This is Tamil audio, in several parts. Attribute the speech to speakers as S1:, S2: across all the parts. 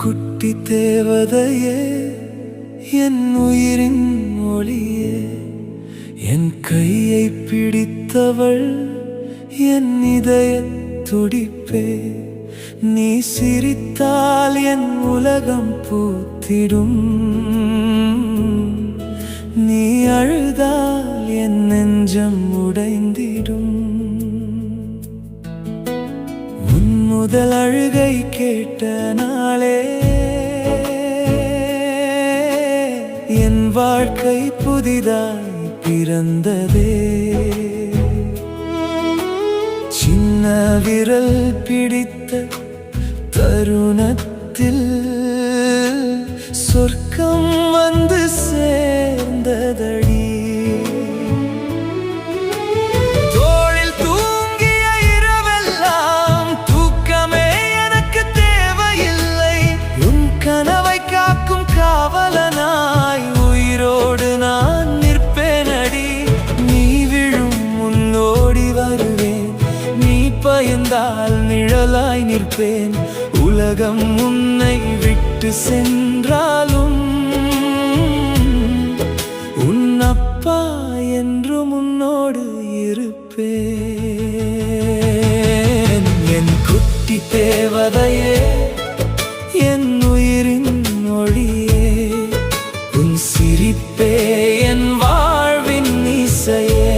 S1: குட்டி தேவதையே, என் உயிரின் ஒளியே, என் கையை பிடித்தவள், என் இதய துடிப்பே. நீ சிரித்தால் என் உலகம் பூத்திடும், நீ அழுதால் என் நெஞ்சம் உடைந்திடும். உன் முதல் அழுகை கேட்ட நாளே என் வாழ்க்கை புதிதாய் பிறந்ததே. சின்ன விரல் பிடித்த தருணத்தில் சொர்க்கம் வந்து சேர்ந்ததடி. தோளில் தூங்கிய இரவெல்லாம் தூக்கமே எனக்கு தேவையில்லை. உன் கனவை காக்கும் காவலனாய் உயிரோடு நான் நிற்பேனடி. நீ விழும் முன்னோடி வருவேன், நீ பயந்தால் நிழலாய் நிற்பேன். உலகம் உன்னை விட்டு சென்றாலும் உன் அப்பா என்றும் உன்னோடு இருப்பேன். என் குட்டி தேவதையே, என் உயிரின் மொழியே, உன் சிரிப்பே என் வாழ்வின் இசையே.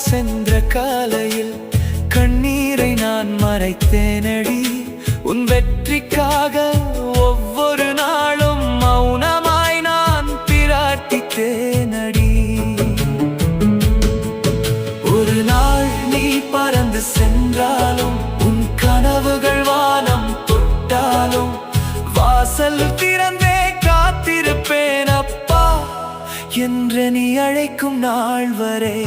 S1: சென்ற காலையில் கண்ணீரை நான் மறைத்தேனடி. உன் வெற்றிக்காக ஒவ்வொரு நாளும் மௌனமாய் நான் பிரார்த்தித்தேனடி. ஒரு நாள் நீ பறந்து சென்றாலும், உன் கனவுகள் வானம் தொட்டாலும், வாசல் திறந்தே காத்திருப்பேன் அப்பா என்று நீ அழைக்கும் நாள் வரை.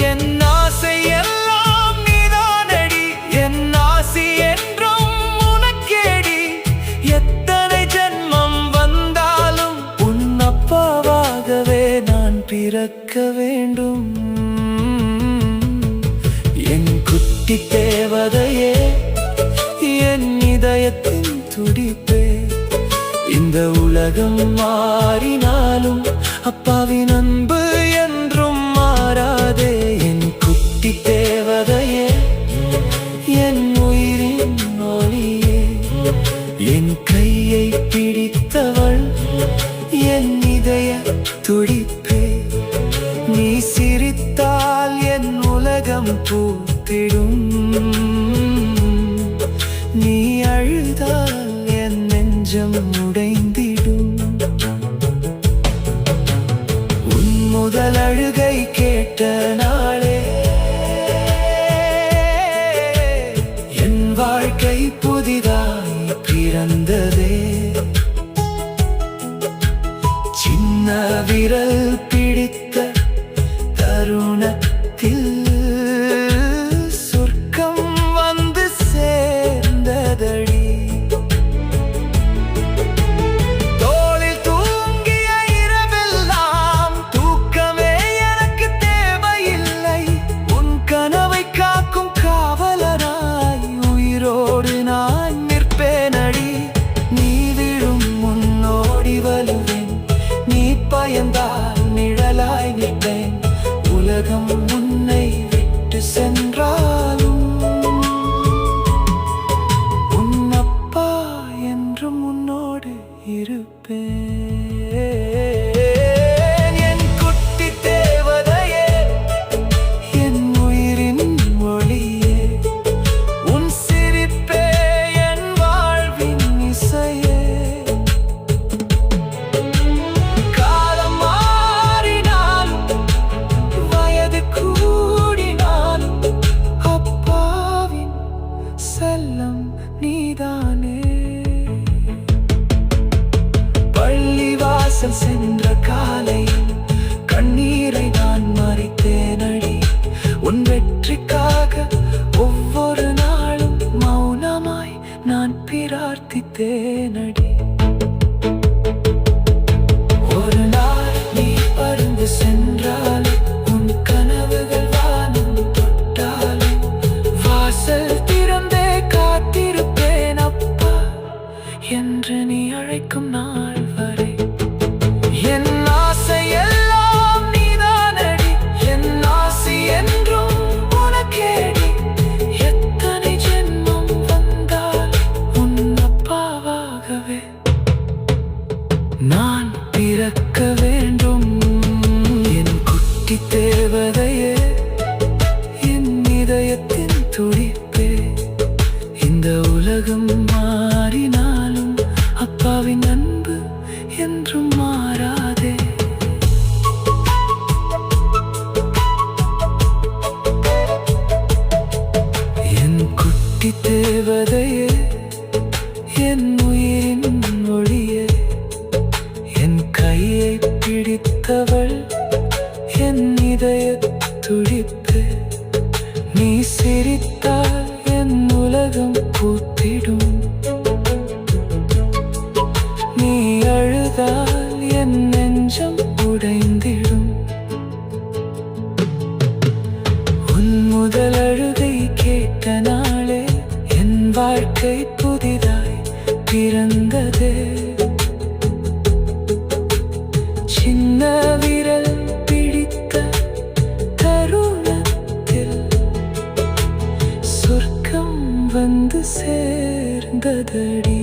S1: என் ஆசை எல்லாம் நீதானடி, என் ஆசி என்றும் உனக்கேடி. எத்தனை ஜென்மம் வந்தாலும் உன் அப்பாவாகவே நான் பிறக்க வேண்டும். என் குட்டி தேவதையே, என் இதயத்தின் துடிப்பே. இந்த உலகம் மாறினாலும் அப்பாவின் அன்பு என்றும் மாறாதே. என் குட்டி தேவதையே, என் உயிரின் ஒளியே, என் கையை பிடித்தவள், என் இதய துடிப்பே. நீ சிரித்தால் என் உலகம் பூத்திடும், நீ அழுதால் என் நெஞ்சம் உடைந்திடும். உன் முதல் அழுகை கேட்ட நாளே என் வாழ்க்கை புதிதாய் பிறந்ததே. சின்ன விரல் பிடித்த தருணத்தில் சொர்க்கம் வந்து சேர்ந்ததடி. பயந்தால் நிழலாய் நிற்பேன். உலகம் உன்னை தேவதையே, என் இதயத்தின் துடிப்பே. இந்த உலகம் மாறினாலும் அப்பாவின் அன்பு என்றும் மாறாதே. என் குட்டி தேவதையே, என் உயிரின் மொழியே, என் கையை பிடித்தவள், என் இதய துடிப்பு. நீ சிரித்தால் என் உலகம் பூத்திடும், நீ அழுதால் என் நெஞ்சம் உடைந்திடும். உன் முதல் அழுகை கேட்ட நாளே என் வாழ்க்கை புதிதாய் பிறந்ததே. சின்ன விரல் பிடித்த தருணத்தில் சொர்க்கம் வந்து சேர்ந்ததடி.